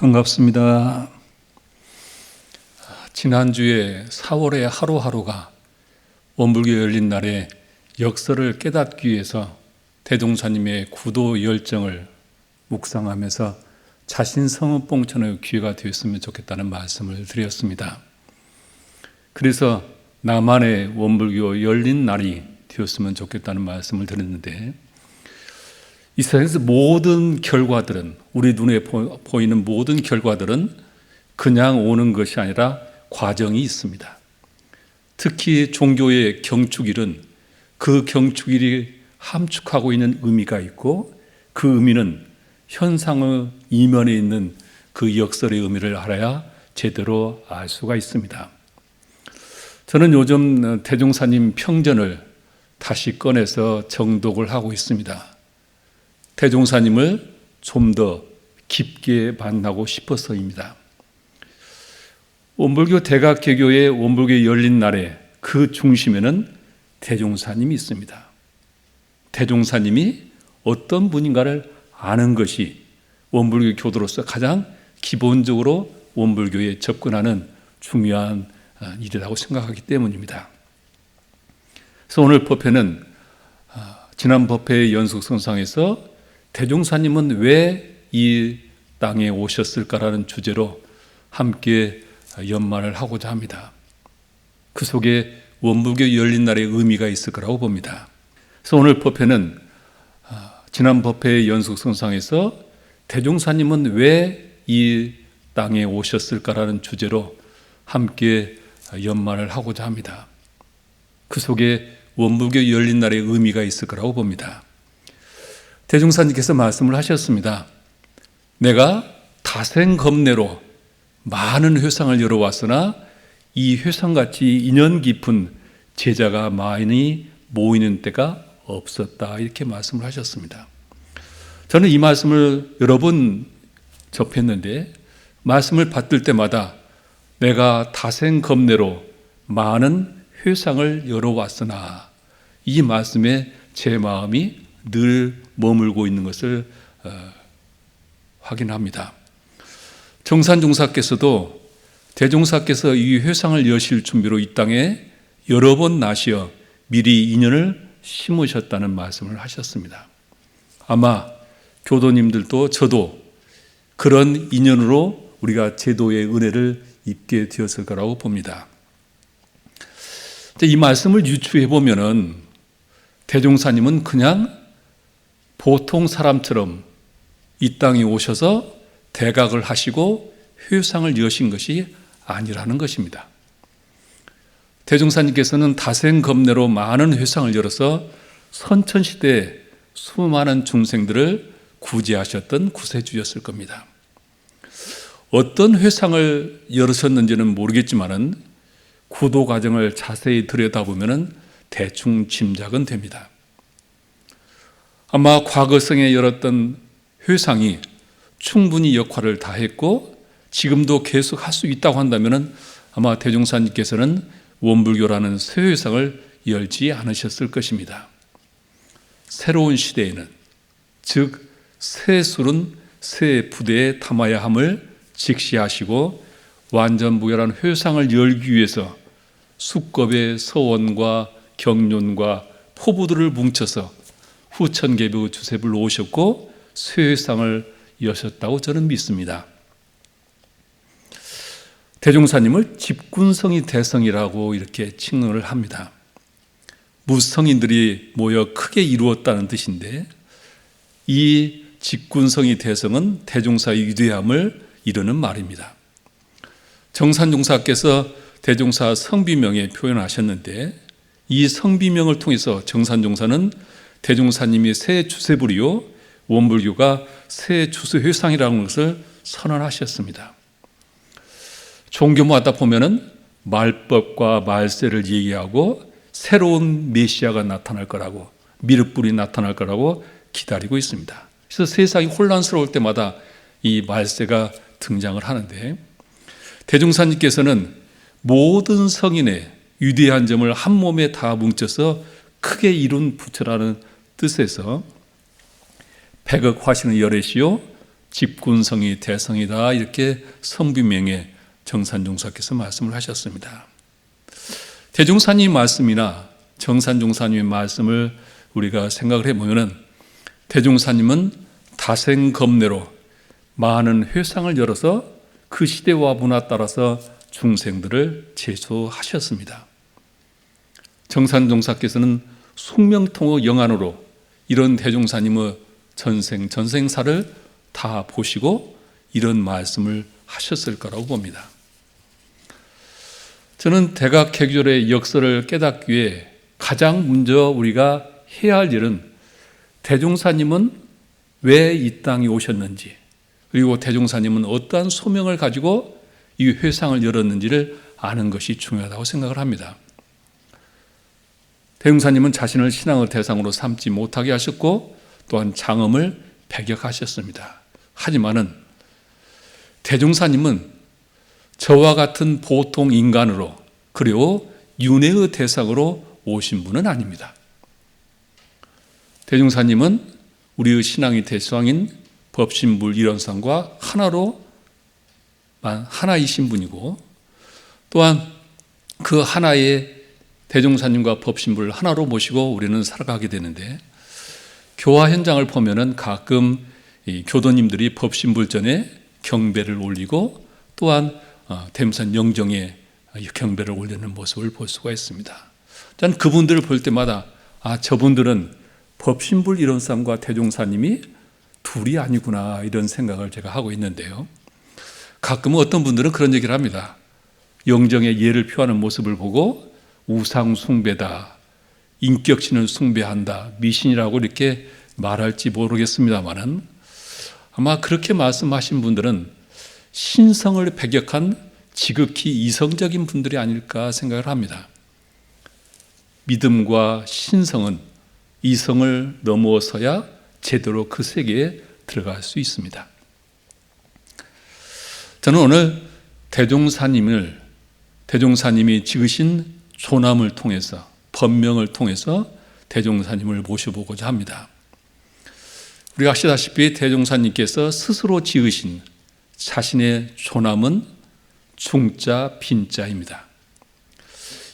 반갑습니다. 지난주에 4월의 하루하루가 원불교 열린 날에 역사를 깨닫기 위해서 대종사님의 구도 열정을 묵상하면서 자신 성은봉천의 기회가 되었으면 좋겠다는 말씀을 드렸습니다. 그래서 나만의 원불교 열린 날이 되었으면 좋겠다는 말씀을 드렸는데, 이 세상에서 모든 결과들은, 우리 눈에 보이는 모든 결과들은 그냥 오는 것이 아니라 과정이 있습니다. 특히 종교의 경축일은 그 경축일이 함축하고 있는 의미가 있고, 그 의미는 현상의 이면에 있는 그 역설의 의미를 알아야 제대로 알 수가 있습니다. 저는 요즘 대종사님 평전을 다시 꺼내서 정독을 하고 있습니다. 대종사님을 좀 더 깊게 만나고 싶어서입니다. 원불교 대각개교의 원불교 열린 날에 그 중심에는 대종사님이 있습니다. 대종사님이 어떤 분인가를 아는 것이 원불교 교도로서 가장 기본적으로 원불교에 접근하는 중요한 일이라고 생각하기 때문입니다. 그래서 오늘 법회는 지난 법회 연속성상에서 대종사님은 왜 이 땅에 오셨을까라는 주제로 함께 연말을 하고자 합니다. 그 속에 원불교 열린 날의 의미가 있을 거라고 봅니다. 그래서 오늘 법회는 지난 법회 연속성상에서 대종사님은 왜 이 땅에 오셨을까라는 주제로 함께 연말을 하고자 합니다. 그 속에 원불교 열린 날의 의미가 있을 거라고 봅니다. 대종사님께서 말씀을 하셨습니다. 내가 다생겁내로 많은 회상을 열어왔으나 이 회상같이 인연 깊은 제자가 많이 모이는 때가 없었다, 이렇게 말씀을 하셨습니다. 저는 이 말씀을 여러 번 접했는데, 말씀을 받들 때마다 내가 다생겁내로 많은 회상을 열어왔으나, 이 말씀에 제 마음이 늘 머물고 있는 것을 확인합니다. 정산종사께서도 대종사께서 이 회상을 여실 준비로 이 땅에 여러 번 나시어 미리 인연을 심으셨다는 말씀을 하셨습니다. 아마 교도님들도 저도 그런 인연으로 우리가 제도의 은혜를 입게 되었을 거라고 봅니다. 이 말씀을 유추해 보면은 대종사님은 그냥 보통 사람처럼 이 땅에 오셔서 대각을 하시고 회상을 여신 것이 아니라는 것입니다. 대종사님께서는 다생겁내로 많은 회상을 열어서 선천시대에 수많은 중생들을 구제하셨던 구세주였을 겁니다. 어떤 회상을 열으셨는지는 모르겠지만은 구도 과정을 자세히 들여다보면 대충 짐작은 됩니다. 아마 과거성에 열었던 회상이 충분히 역할을 다했고 지금도 계속 할 수 있다고 한다면 아마 대종사님께서는 원불교라는 새 회상을 열지 않으셨을 것입니다. 새로운 시대에는, 즉 새 술은 새 부대에 담아야 함을 직시하시고 완전무결한 회상을 열기 위해서 수겁의 서원과 경륜과 포부들을 뭉쳐서 후천개교 주세불로 오셨고 새 회상을 여셨다고 저는 믿습니다. 대종사님을 집군성이 대성이라고 이렇게 칭언을 합니다. 무성인들이 모여 크게 이루었다는 뜻인데, 이 집군성이 대성은 대종사의 위대함을 이루는 말입니다. 정산종사께서 대종사 성비명에 표현하셨는데, 이 성비명을 통해서 정산종사는 대종사님이 새 주세불이요 원불교가 새 주세회상이라는 것을 선언하셨습니다. 종교마다 보면은 말법과 말세를 얘기하고 새로운 메시아가 나타날 거라고, 미륵불이 나타날 거라고 기다리고 있습니다. 그래서 세상이 혼란스러울 때마다 이 말세가 등장을 하는데, 대종사님께서는 모든 성인의 위대한 점을 한 몸에 다 뭉쳐서 크게 이룬 부처라는 뜻에서 백억 화신의 열애시요 집군성이 대성이다 이렇게 성비명에 정산종사께서 말씀을 하셨습니다. 대종사님 말씀이나 정산종사님의 말씀을 우리가 생각을 해보면 대종사님은 다생겁내로 많은 회상을 열어서 그 시대와 문화 따라서 중생들을 제소하셨습니다. 정산종사께서는 숙명통의 영안으로 이런 대종사님의 전생사를 다 보시고 이런 말씀을 하셨을 거라고 봅니다. 저는 대각해결의 역사를 깨닫기 위해 가장 먼저 우리가 해야 할 일은 대종사님은 왜 이 땅에 오셨는지, 그리고 대종사님은 어떠한 소명을 가지고 이 회상을 열었는지를 아는 것이 중요하다고 생각을 합니다. 대종사님은 자신을 신앙의 대상으로 삼지 못하게 하셨고 또한 장엄을 배격하셨습니다. 하지만은 대종사님은 저와 같은 보통 인간으로 그리고 윤회의 대상으로 오신 분은 아닙니다. 대종사님은 우리의 신앙의 대상인 법신불 일원상과 하나이신 분이고 또한 그 하나의 대종사님과 법신불을 하나로 모시고 우리는 살아가게 되는데 교화 현장을 보면은 가끔 이 교도님들이 법신불 전에 경배를 올리고 또한 대종사님 영정에 경배를 올리는 모습을 볼 수가 있습니다. 저는 그분들을 볼 때마다 저분들은 법신불 일원상과 대종사님이 둘이 아니구나 이런 생각을 제가 하고 있는데요. 가끔은 어떤 분들은 그런 얘기를 합니다. 영정의 예를 표하는 모습을 보고 우상 숭배다, 인격신을 숭배한다, 미신이라고 이렇게 말할지 모르겠습니다만은 아마 그렇게 말씀하신 분들은 신성을 배격한 지극히 이성적인 분들이 아닐까 생각을 합니다. 믿음과 신성은 이성을 넘어서야 제대로 그 세계에 들어갈 수 있습니다. 저는 오늘 대종사님이 지으신 조남을 통해서 법명을 통해서 대종사님을 모셔보고자 합니다. 우리가 아시다시피 대종사님께서 스스로 지으신 자신의 조남은 중자, 빈자입니다.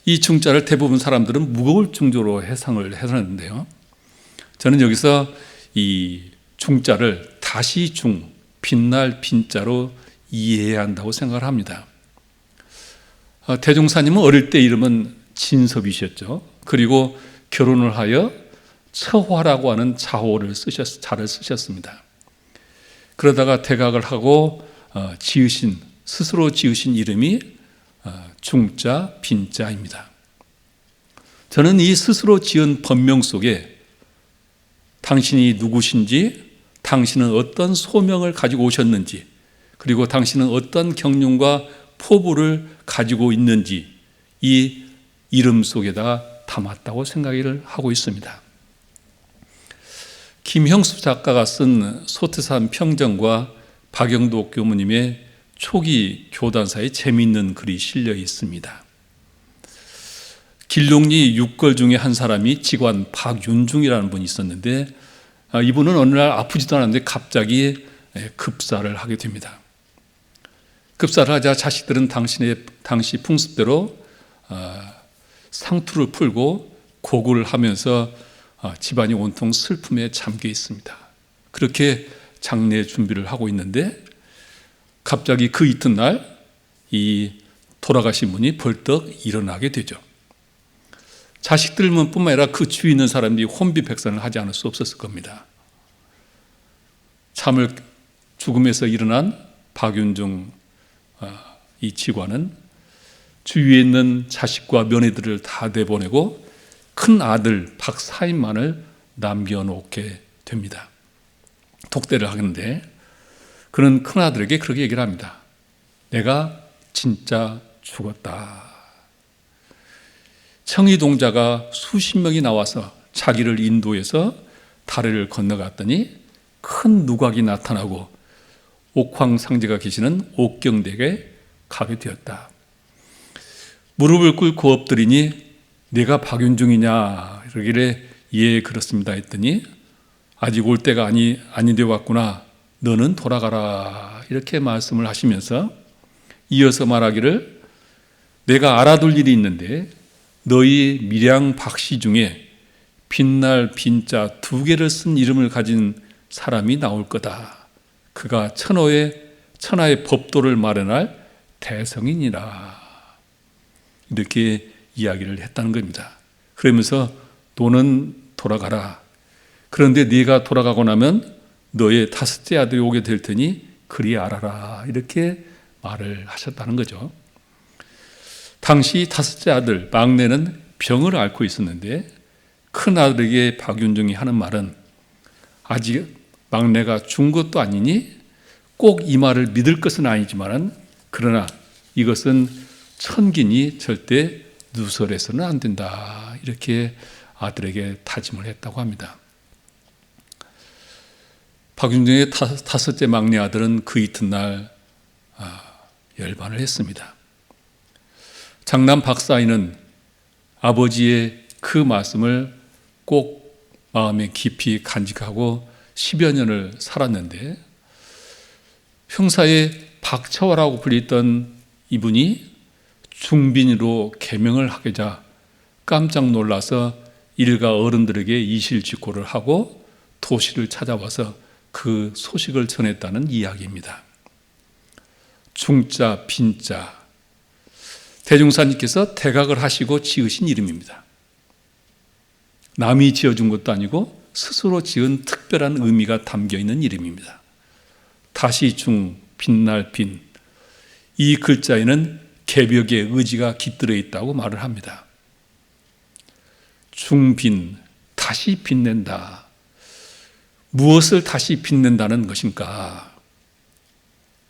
이 중자를 대부분 사람들은 무거울 중조로 해상을 하는데요. 저는 여기서 이 중자를 다시 중, 빛날 빈자로 이해해야 한다고 생각을 합니다. 대종사님은 어릴 때 이름은 진섭이셨죠. 그리고 결혼을 하여 처화라고 하는 자를 쓰셨습니다. 그러다가 대각을 하고 스스로 지으신 이름이 중자, 빈자입니다. 저는 이 스스로 지은 법명 속에 당신이 누구신지, 당신은 어떤 소명을 가지고 오셨는지, 그리고 당신은 어떤 경륜과 포부를 가지고 있는지 이 이름 속에다 담았다고 생각을 하고 있습니다. 김형수 작가가 쓴 소태산 평정과 박영도 교무님의 초기 교단사에 재미있는 글이 실려 있습니다. 길롱리 6걸 중에 한 사람이 직관 박윤중이라는 분이 있었는데 이분은 어느 날 아프지도 않았는데 갑자기 급사를 하게 됩니다. 급사를 하자 자식들은 당시 풍습대로 상투를 풀고 고구를 하면서 집안이 온통 슬픔에 잠겨 있습니다. 그렇게 장례 준비를 하고 있는데 갑자기 그 이튿날 이 돌아가신 분이 벌떡 일어나게 되죠. 자식들뿐만 아니라 그 주위에 있는 사람들이 혼비백산을 하지 않을 수 없었을 겁니다. 죽음에서 일어난 박윤중 이 직관은 주위에 있는 자식과 며느리들을 다 내보내고 큰 아들 박사인만을 남겨놓게 됩니다. 독대를 하는데 그는 큰 아들에게 그렇게 얘기를 합니다. 내가 진짜 죽었다. 청이동자가 수십 명이 나와서 자기를 인도해서 다리를 건너갔더니 큰 누각이 나타나고 옥황상제가 계시는 옥경대에 가게 되었다. 무릎을 꿇고 엎드리니 내가 박윤중이냐 이러길래 예 그렇습니다 했더니 아직 올 때가 아니 되어 왔구나. 너는 돌아가라 이렇게 말씀을 하시면서 이어서 말하기를 내가 알아둘 일이 있는데 너희 밀양 박씨 중에 빛날 빈자 2개를 쓴 이름을 가진 사람이 나올 거다. 그가 천하의 법도를 마련할 대성이니라. 이렇게 이야기를 했다는 겁니다. 그러면서 너는 돌아가라. 그런데 네가 돌아가고 나면 너의 5째 아들이 오게 될 테니 그리 알아라. 이렇게 말을 하셨다는 거죠. 당시 5째 아들 막내는 병을 앓고 있었는데 큰 아들에게 박윤중이 하는 말은 아직 막내가 죽은 것도 아니니 꼭 이 말을 믿을 것은 아니지만 그러나 이것은 천기니 절대 누설해서는 안 된다. 이렇게 아들에게 다짐을 했다고 합니다. 박윤중의 5째 막내 아들은 그 이튿날 열반을 했습니다. 장남 박사이는 아버지의 그 말씀을 꼭 마음에 깊이 간직하고 10여 년을 살았는데 형사의 박차화라고 불리던 이분이 중빈으로 개명을 하게자 깜짝 놀라서 일가 어른들에게 이실직고를 하고 도시를 찾아와서 그 소식을 전했다는 이야기입니다. 중자, 빈자, 대종사님께서 태각을 하시고 지으신 이름입니다. 남이 지어준 것도 아니고 스스로 지은 특별한 의미가 담겨 있는 이름입니다. 다시 중, 빛날 빈. 이 글자에는 개벽의 의지가 깃들어 있다고 말을 합니다. 중빈, 다시 빛낸다. 무엇을 다시 빛낸다는 것인가?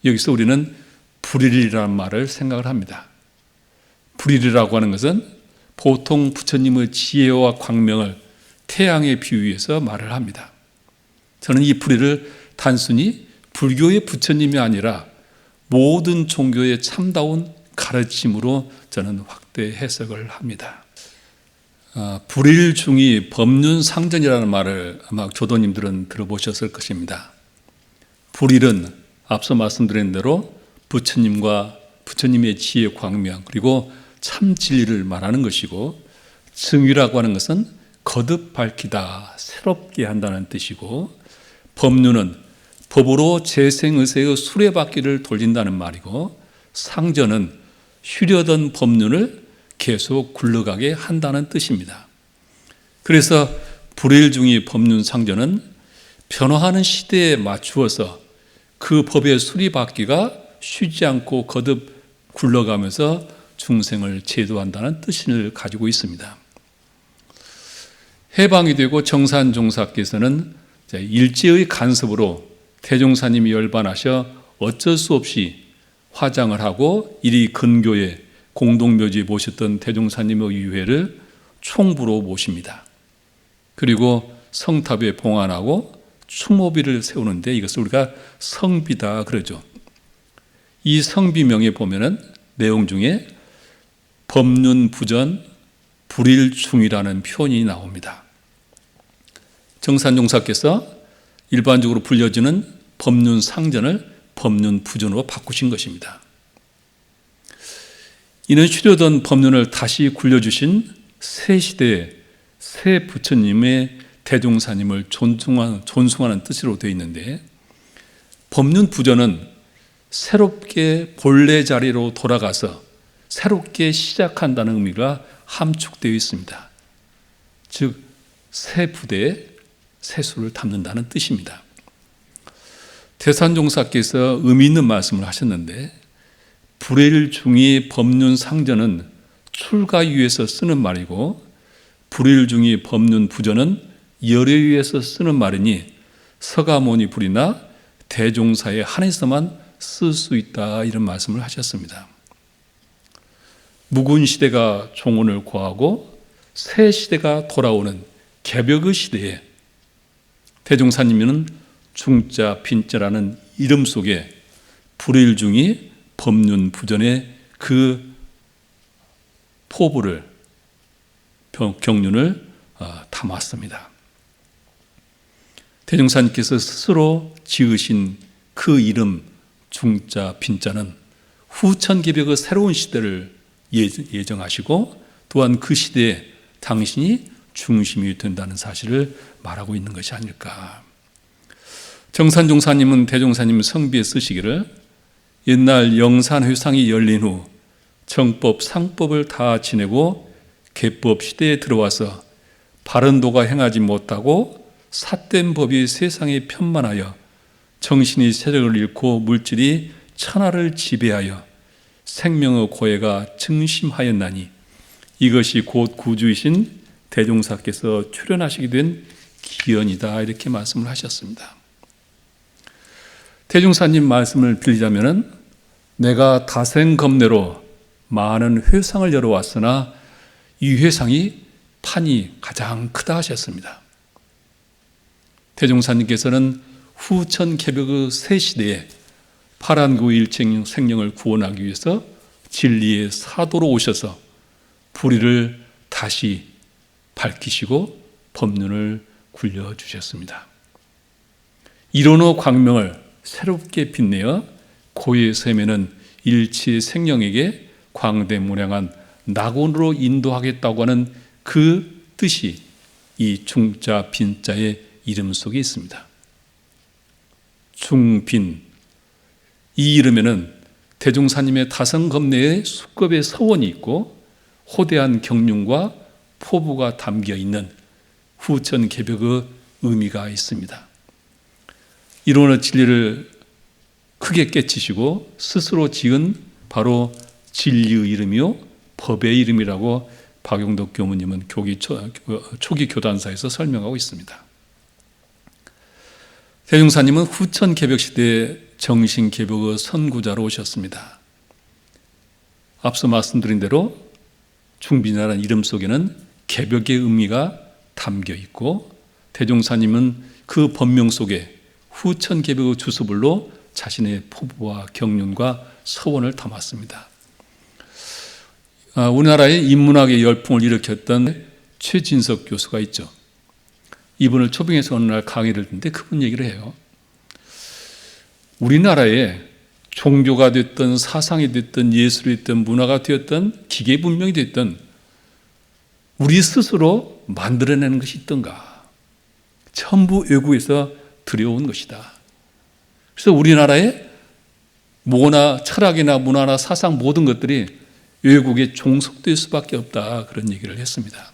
여기서 우리는 불일이라는 말을 생각을 합니다. 불일이라고 하는 것은 보통 부처님의 지혜와 광명을 태양에 비유해서 말을 합니다. 저는 이 불일을 단순히 불교의 부처님이 아니라 모든 종교의 참다운 가르침으로 저는 확대 해석을 합니다. 불일중이 법륜상전이라는 말을 아마 교도님들은 들어보셨을 것입니다. 불일은 앞서 말씀드린 대로 부처님의 지혜 광명 그리고 참 진리를 말하는 것이고 증위라고 하는 것은 거듭 밝히다, 새롭게 한다는 뜻이고 법륜은 법으로 재생의세의 수레바퀴를 돌린다는 말이고 상전은 휴려던 법륜을 계속 굴러가게 한다는 뜻입니다. 그래서 불일중의 법륜상전은 변화하는 시대에 맞추어서 그 법의 수리바퀴가 쉬지 않고 거듭 굴러가면서 중생을 제도한다는 뜻을 가지고 있습니다. 해방이 되고 정산종사께서는 일제의 간섭으로 태종사님이 열반하셔 어쩔 수 없이 화장을 하고 이리 근교에 공동묘지에 모셨던 태종사님의 유해를 총부로 모십니다. 그리고 성탑에 봉안하고 추모비를 세우는데 이것을 우리가 성비다 그러죠. 이 성비명에 보면은 내용 중에 법륜부전 불일중이라는 표현이 나옵니다. 정산종사께서 일반적으로 불려지는 법륜상전을 법륜부전으로 바꾸신 것입니다. 이는 쉬려던 법륜을 다시 굴려주신 새 시대의 새 부처님의 대종사님을 존숭하는 뜻으로 되어 있는데 법륜부전은 새롭게 본래 자리로 돌아가서 새롭게 시작한다는 의미가 함축되어 있습니다. 즉, 새 부대에 새수를 담는다는 뜻입니다. 태산종사께서 의미 있는 말씀을 하셨는데 불일중의 법륜상전은 출가유에서 쓰는 말이고 불일중의 법륜부전은 열애유에서 쓰는 말이니 서가모니 불이나 대종사의 한에서만 쓸 수 있다 이런 말씀을 하셨습니다. 묵은 시대가 종언을 고하고 새 시대가 돌아오는 개벽의 시대에 대종사님은 중자 빈자라는 이름 속에 불일중이 법륜부전의 그 포부를 경륜을 담았습니다. 대종사님께서 스스로 지으신 그 이름 중자 빈자는 후천개벽의 새로운 시대를 예정하시고 또한 그 시대에 당신이 중심이 된다는 사실을 말하고 있는 것이 아닐까. 정산종사님은 대종사님 성비에 쓰시기를 옛날 영산회상이 열린 후 정법, 상법을 다 지내고 계법 시대에 들어와서 바른 도가 행하지 못하고 삿된 법이 세상에 편만하여 정신이 세력을 잃고 물질이 천하를 지배하여 생명의 고해가 증심하였나니 이것이 곧 구주이신 대종사께서 출현하시게 된 기연이다, 이렇게 말씀을 하셨습니다. 대종사님 말씀을 빌리자면은 내가 다생겁내로 많은 회상을 열어왔으나 이 회상이 판이 가장 크다 하셨습니다. 대종사님께서는 후천개벽의 새 시대에 파란구 일체 생명을 구원하기 위해서 진리의 사도로 오셔서 불의를 다시 밝히시고 법륜을 굴려주셨습니다. 이론의 광명을 새롭게 빛내어 고의 셈에는 일체 생명에게 광대무량한 낙원으로 인도하겠다고 하는 그 뜻이 이 중자 빈자의 이름 속에 있습니다. 중빈, 이 이름에는 대종사님의 다성겁내의 수급의 서원이 있고 호대한 경륜과 포부가 담겨 있는 후천개벽의 의미가 있습니다. 이론의 진리를 크게 깨치시고 스스로 지은 바로 진리의 이름이요 법의 이름이라고 박용덕 교무님은 초기 교단사에서 설명하고 있습니다. 대종사님은 후천개벽 시대에 정신개벽의 선구자로 오셨습니다. 앞서 말씀드린 대로 중빈이라는 이름 속에는 개벽의 의미가 담겨 있고 대종사님은 그 법명 속에 후천개벽의 주소불로 자신의 포부와 경륜과 서원을 담았습니다. 우리나라의 인문학의 열풍을 일으켰던 최진석 교수가 있죠. 이분을 초빙해서 어느 날 강의를 듣는데 그분 얘기를 해요. 우리나라에 종교가 됐든 사상이 됐든 예술이 됐든 문화가 되었든 기계 문명이 됐든 우리 스스로 만들어내는 것이 있던가? 전부 외국에서 들여온 것이다. 그래서 우리나라의 뭐나 철학이나 문화나 사상 모든 것들이 외국에 종속될 수밖에 없다, 그런 얘기를 했습니다.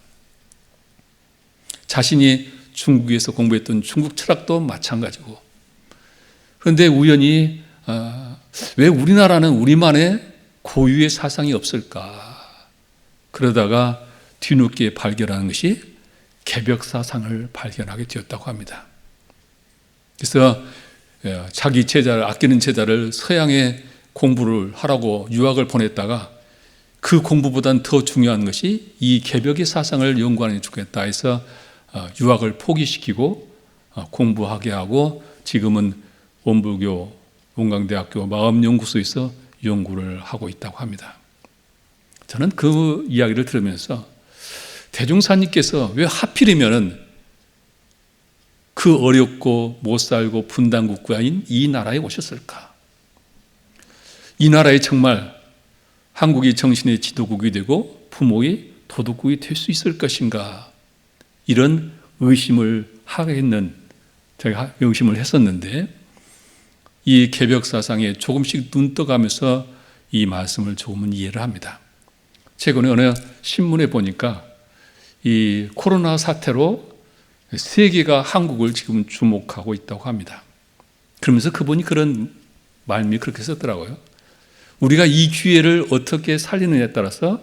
자신이 중국에서 공부했던 중국 철학도 마찬가지고, 그런데 우연히 왜 우리나라는 우리만의 고유의 사상이 없을까? 그러다가 뒤늦게 발견하는 것이 개벽 사상을 발견하게 되었다고 합니다. 그래서 자기 제자를, 아끼는 제자를 서양에 공부를 하라고 유학을 보냈다가 그 공부보다는 더 중요한 것이 이 개벽의 사상을 연구하는 데 좋겠다 해서 유학을 포기시키고 공부하게 하고 지금은 원불교 원광대학교 마음연구소에서 연구를 하고 있다고 합니다. 저는 그 이야기를 들으면서 대종사님께서 왜 하필이면은 그 어렵고 못 살고 분단국가인 이 나라에 오셨을까? 이 나라에 정말 한국이 정신의 지도국이 되고 부모의 도덕국이 될 수 있을 것인가? 이런 의심을 제가 의심을 했었는데 이 개벽 사상에 조금씩 눈 떠가면서 이 말씀을 조금은 이해를 합니다. 최근에 어느 신문에 보니까 이 코로나 사태로 세계가 한국을 지금 주목하고 있다고 합니다. 그러면서 그분이 그런 말씀이 그렇게 썼더라고요. 우리가 이 기회를 어떻게 살리느냐에 따라서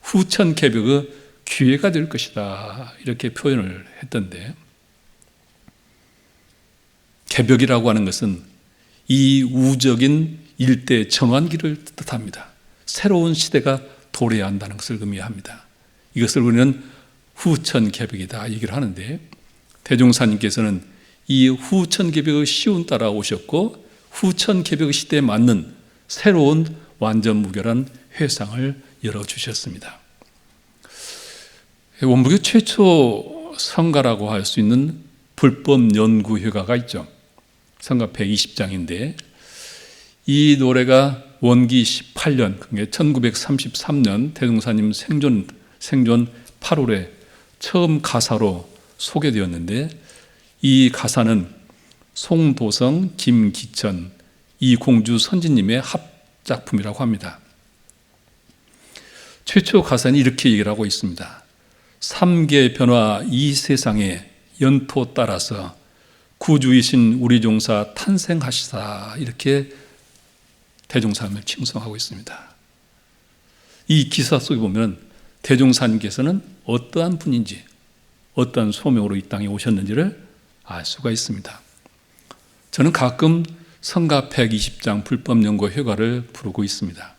후천 개벽의 기회가 될 것이다, 이렇게 표현을 했던데, 개벽이라고 하는 것은 이 우적인 일대 정환기를 뜻합니다. 새로운 시대가 도래해야 한다는 것을 의미합니다. 이것을 우리는 후천 개벽이다 얘기를 하는데, 대종사님께서는 이 후천 개벽의 시운 따라 오셨고 후천 개벽 시대에 맞는 새로운 완전 무결한 회상을 열어주셨습니다. 원불교 최초 성가라고 할 수 있는 불법 연구회가가 있죠. 성가 120장인데 이 노래가 원기 18년, 그게 1933년 대종사님 생존 8월에 처음 가사로 소개되었는데 이 가사는 송도성, 김기천, 이공주 선지님의 합작품이라고 합니다. 최초 가사는 이렇게 얘기를 하고 있습니다. 삼계 변화 이 세상에 연토 따라서 구주이신 우리 종사 탄생하시사, 이렇게 대종사님을 칭송하고 있습니다. 이 기사 속에 보면 대종사님께서는 어떠한 분인지, 어떠한 소명으로 이 땅에 오셨는지를 알 수가 있습니다. 저는 가끔 성가 120장 불법연구 회가를 부르고 있습니다.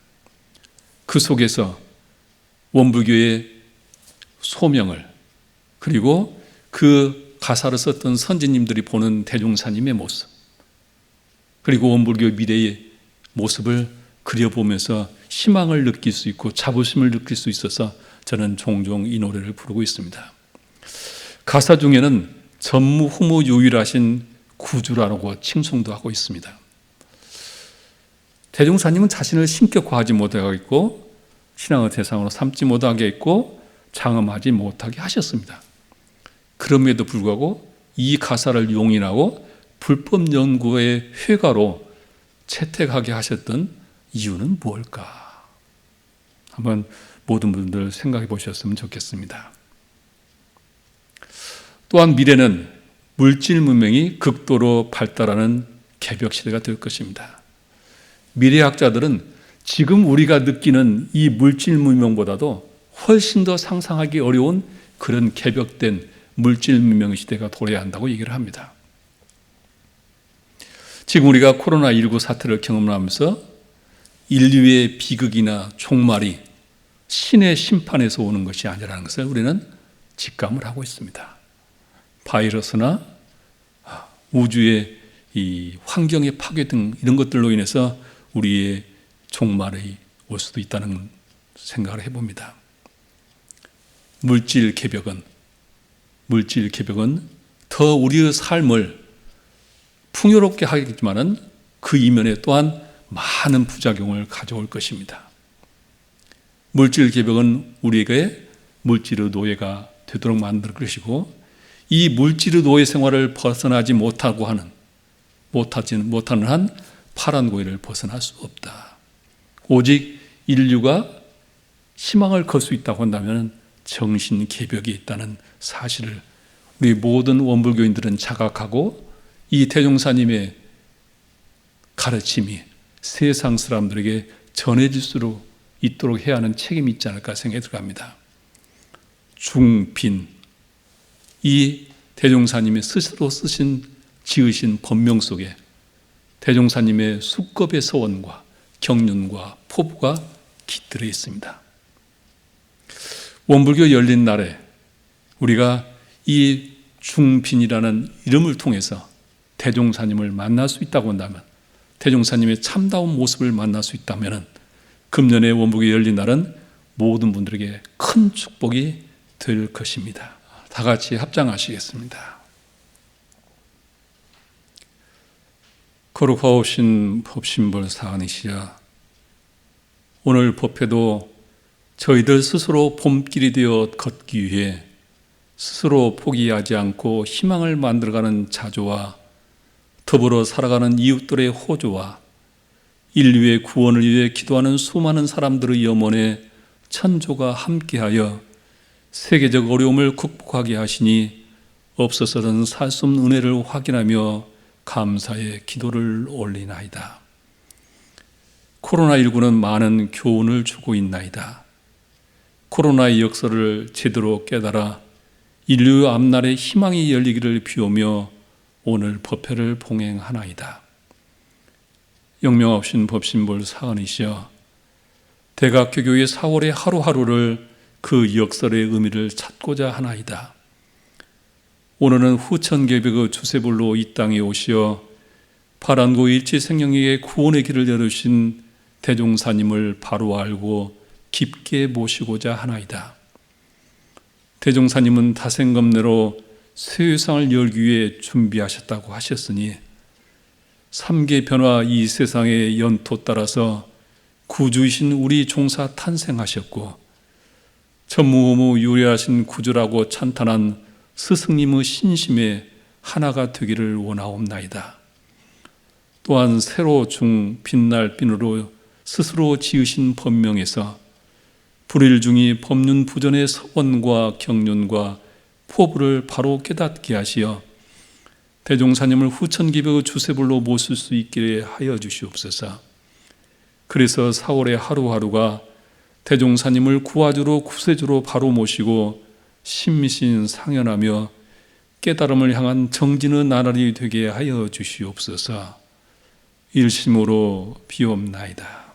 그 속에서 원불교의 소명을, 그리고 그 가사를 썼던 선지님들이 보는 대종사님의 모습, 그리고 원불교 미래의 모습을 그려보면서 희망을 느낄 수 있고 자부심을 느낄 수 있어서 저는 종종 이 노래를 부르고 있습니다. 가사 중에는 전무후무유일하신 구주라고 칭송도 하고 있습니다. 대종사님은 자신을 신격화하지 못하게 있고 신앙의 대상으로 삼지 못하게 있고 장엄하지 못하게 하셨습니다. 그럼에도 불구하고 이 가사를 용인하고 불법 연구의 회가로 채택하게 하셨던 이유는 무엇일까? 한번 모든 분들 생각해 보셨으면 좋겠습니다. 또한 미래는 물질 문명이 극도로 발달하는 개벽 시대가 될 것입니다. 미래학자들은 지금 우리가 느끼는 이 물질 문명보다도 훨씬 더 상상하기 어려운 그런 개벽된 물질 문명 시대가 도래해야 한다고 얘기를 합니다. 지금 우리가 코로나19 사태를 경험하면서 인류의 비극이나 종말이 신의 심판에서 오는 것이 아니라는 것을 우리는 직감을 하고 있습니다. 바이러스나 우주의 이 환경의 파괴 등 이런 것들로 인해서 우리의 종말이 올 수도 있다는 생각을 해봅니다. 물질 개벽은 더 우리의 삶을 풍요롭게 하겠지만은 그 이면에 또한 많은 부작용을 가져올 것입니다. 물질 개벽은 우리에게 물질의 노예가 되도록 만들 것이고, 이 물질의 노예 생활을 벗어나지 못하는 한 파란 고리를 벗어날 수 없다. 오직 인류가 희망을 걸 수 있다고 한다면 정신 개벽이 있다는 사실을 우리 모든 원불교인들은 자각하고, 이 대종사님의 가르침이 세상 사람들에게 전해질 수 있도록 해야 하는 책임이 있지 않을까 생각이 들어갑니다. 중빈, 이 대종사님이 스스로 지으신 법명 속에 대종사님의 수급의 서원과 경륜과 포부가 깃들어 있습니다. 원불교 열린 날에 우리가 이 중빈이라는 이름을 통해서 대종사님을 만날 수 있다고 한다면, 대종사님의 참다운 모습을 만날 수 있다면 금년에 원불교 열린 날은 모든 분들에게 큰 축복이 될 것입니다. 다 같이 합장하시겠습니다. 거룩하오신 법신불 사안이시여, 오늘 법회도 저희들 스스로 봄길이 되어 걷기 위해 스스로 포기하지 않고 희망을 만들어가는 자조와 더불어 살아가는 이웃들의 호조와 인류의 구원을 위해 기도하는 수많은 사람들의 염원에 천조가 함께하여 세계적 어려움을 극복하게 하시니 없어서는 살 수 없는 은혜를 확인하며 감사의 기도를 올리나이다. 코로나19는 많은 교훈을 주고 있나이다. 코로나의 역사를 제대로 깨달아 인류 앞날에 희망이 열리기를 비우며 오늘 법회를 봉행하나이다. 영명 없인 법신볼 사언이시여, 대각교교의 4월의 하루하루를 그 역설의 의미를 찾고자 하나이다. 오늘은 후천개벽의 주세불로 이 땅에 오시어 파란고 일체생명에게 구원의 길을 열으신 대종사님을 바로 알고 깊게 모시고자 하나이다. 대종사님은 다생검내로 새 세상을 열기 위해 준비하셨다고 하셨으니 삼계 변화 이 세상의 연토 따라서 구주이신 우리 종사 탄생하셨고 전무후무 유리하신 구주라고 찬탄한 스승님의 신심에 하나가 되기를 원하옵나이다. 또한 세로 중 빛날 빛으로 스스로 지으신 법명에서 불일 중이 법륜 부전의 서원과 경륜과 포부를 바로 깨닫게 하시어 대종사님을 후천기백의 주세불로 모실 수 있게 하여 주시옵소서. 그래서 4월의 하루하루가 대종사님을 구화주로 구세주로 바로 모시고 심신 상연하며 깨달음을 향한 정진의 나날이 되게 하여 주시옵소서. 일심으로 비옵나이다.